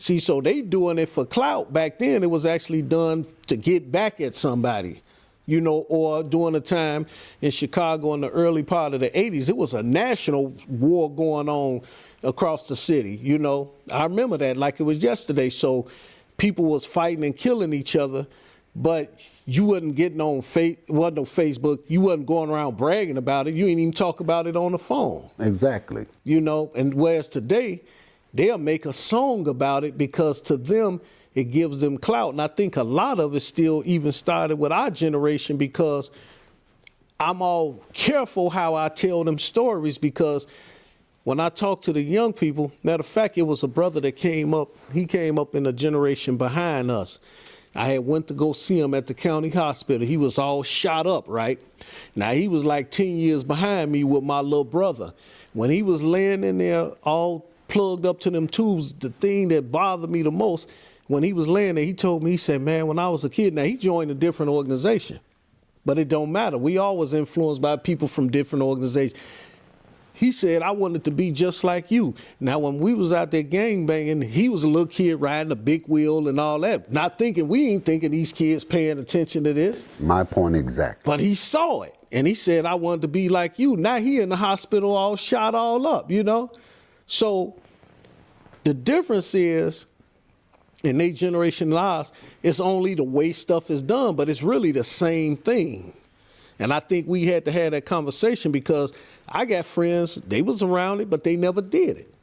See, so they doing it for clout. Back then, it was actually done to get back at somebody, you know, or during the time in Chicago in the early part of the 80s, it was a national war going on across the city, you know. I remember that like it was yesterday. So people was fighting and killing each other, but you wasn't getting on wasn't no Facebook. You wasn't going around bragging about it. You ain't even talk about it on the phone. Exactly. You know, and whereas today, they'll make a song about it because to them, it gives them clout. And I think a lot of it still even started with our generation because I'm all careful how I tell them stories because when I talk to the young people, matter of fact, it was a brother that came up. He came up in a generation behind us. I had went to go see him at the county hospital. He was all shot up, right? Now, he was like 10 years behind me with my little brother. When he was laying in there all plugged up to them tubes, the thing that bothered me the most, when he was laying there, he told me, he said, man, when I was a kid, now he joined a different organization, but it don't matter. We always influenced by people from different organizations. He said, I wanted to be just like you. Now, when we was out there gangbanging, he was a little kid riding a big wheel and all that, not thinking, we ain't thinking these kids paying attention to this. My point exactly. But he saw it, and he said, I wanted to be like you. Now he in the hospital all shot all up, you know? So the difference is, in their generation lives, it's only the way stuff is done, but it's really the same thing. And I think we had to have that conversation because I got friends, they was around it, but they never did it.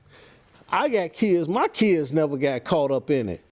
I got kids, my kids never got caught up in it.